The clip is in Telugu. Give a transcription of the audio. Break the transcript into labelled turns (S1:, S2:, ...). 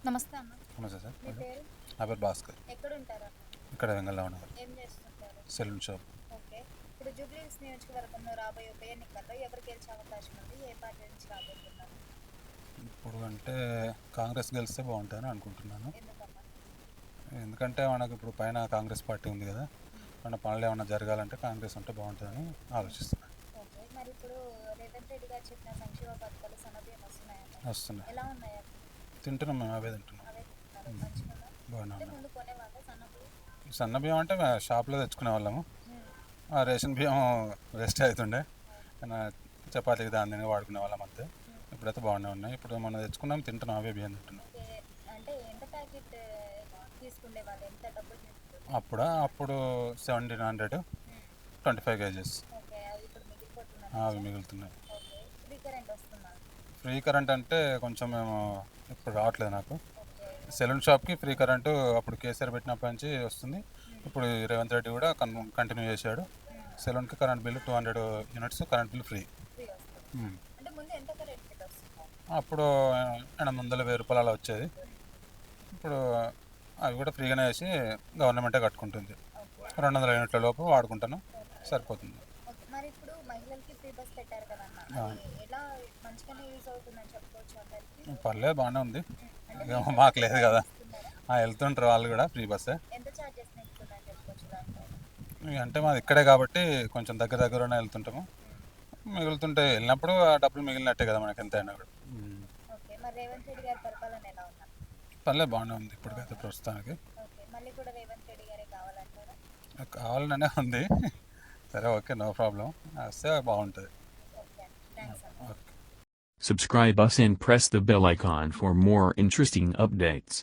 S1: నమస్తే అన్న.
S2: నమస్తే సార్.
S1: మీ పేరు?
S2: నా పేరు భాస్కర్.
S1: ఎక్కడ ఉంటారు?
S2: ఇక్కడ వెంగళరావు నగర్
S1: ఏం చేస్తుంటారు?
S2: Saloon shop.
S1: ఓకే. ఇప్పుడు జూబ్లీహిల్స్ నియోజకవర్గంలో రాబోయే ఉప ఎన్నికల్లో ఎవరు గెలిచే అవకాశం ఉంది? ఏ పార్టీ నుంచి రాబోతున్నారు?
S2: ఇప్పుడు అంటే కాంగ్రెస్ గెలిస్తే బాగుంటుందని అనుకుంటున్నాను.
S1: ఎందుకమ్మా?
S2: ఎందుకంటే మనకు ఇప్పుడు పైన కాంగ్రెస్ పార్టీ ఉంది కదా, మన పనులు ఏమైనా జరగాలంటే కాంగ్రెస్ ఉంటే బాగుంటుందని ఆలోచిస్తున్నాను.
S1: ఓకే. మరి ఇప్పుడు రేవంత్ రెడ్డి గారు చెప్పిన సంక్షేమ పథకాలు సన్నబియ్యం వస్తున్నాయన్న.
S2: వస్తున్నాయి,
S1: ఎలా ఉన్నాయి అవి?
S2: తింటున్నాం, మేము అవే తింటున్నాం.
S1: అవే తింటున్నారు. మంచిగా ఉందా?
S2: బాగానే
S1: అంటే
S2: ఉన్నాం.
S1: ముందు కొనేవాళ్ళ సన్నబియ్యం?
S2: సన్న బియ్యం అంటే మేము షాప్లో తెచ్చుకునే వాళ్ళము. ఆ రేషన్ బియ్యం వేస్ట్ అవుతుండే, కానీ చపాతీకి దాని దీనికి వాడుకునే వాళ్ళం అంతే. ఇప్పుడైతే బాగానే ఉన్నాయి. ఇప్పుడు మనం తెచ్చుకున్నాం, తింటున్నాం, అవే బియ్యం తింటున్నాం.
S1: ఓకే. అంటే ఎంత ప్యాకెట్ తీసుకునే వాళ్ళు? ఎంత డబ్బులు తీసుకుంటారు?
S2: అప్పుడు 1700, 25 kgs
S1: ఓకే. అది ఇప్పుడు మిగిలిపోతున్నారు.
S2: అవి మిగులుతున్నాయి.
S1: ఓకే. ఫ్రీ కరెంట్ వస్తుందా?
S2: ఫ్రీ కరెంట్ అంటే కొంచెం మేము ఇప్పుడు రావట్లేదు నాకు.
S1: ఓకే.
S2: సెలూన్ షాప్కి ఫ్రీ కరెంటు అప్పుడు కేసీఆర్ పెట్టినప్పటి నుంచి వస్తుంది. ఇప్పుడు రేవంత్ రెడ్డి కూడా కంటిన్యూ చేశాడు. సెలూన్కి current bill 200 units current bill free.
S1: Free వస్తుంది. అంటే ముందు ఎంత కరెంట్ బిల్ వస్తుంది?
S2: అప్పుడు 800,000 అలా వచ్చేది. ఇప్పుడు అవి కూడా ఫ్రీగానే వేసి గవర్నమెంటే కట్టుకుంటుంది.
S1: ఓకే.
S2: 200 యూనిట్ల లోపు వాడుకుంటాను, సరిపోతుంది.
S1: ఓకే. మరి ఇప్పుడు మహిళలకి ఫ్రీ బస్ పెట్టారు కదన్న, అది ఎలా మంచిగానే యూజ్ అవుతుందని చెప్పుకోవచ్చు అందరికి?
S2: పర్లేదు, బాగానే ఉంది.
S1: అంటే
S2: ఇక
S1: మీకు
S2: మాకు లేదు కదా,
S1: ఇస్తున్నారా?
S2: వెళ్తుంటారు వాళ్ళు కూడా ఫ్రీ బస్సే.
S1: ఎంత ఛార్జెస్ నెక్కుతుందని చెప్పుకోవచ్చు దానిపైన?
S2: ఇక అంటే మాది ఇక్కడే కాబట్టి కొంచెం దగ్గరనే వెళ్తుంటాము. మిగులుతుంటే వెళ్ళినప్పుడు ఆ డబ్బులు మిగిలినట్టే కదా మనకి ఎంతైనా కూడా.
S1: ఓకే. మరి రేవంత్ రెడ్డి గారి పరిపాలన ఎలా ఉందా?
S2: పర్లేదు, బాగానే ఉంది ఇప్పటికైతే ప్రస్తుతానికి.
S1: ఓకే. మళ్ళీ కూడా రేవంత్ రెడ్డి గారే కావాలంటారా?
S2: కావాలనే ఉంది. సరే, ఓకే, నో ప్రాబ్లం, వస్తే బాగుంటుంది.
S1: ఓకే. థ్యాంక్స్ అన్న.
S2: Okay.
S3: Subscribe us and press the bell icon for more interesting updates.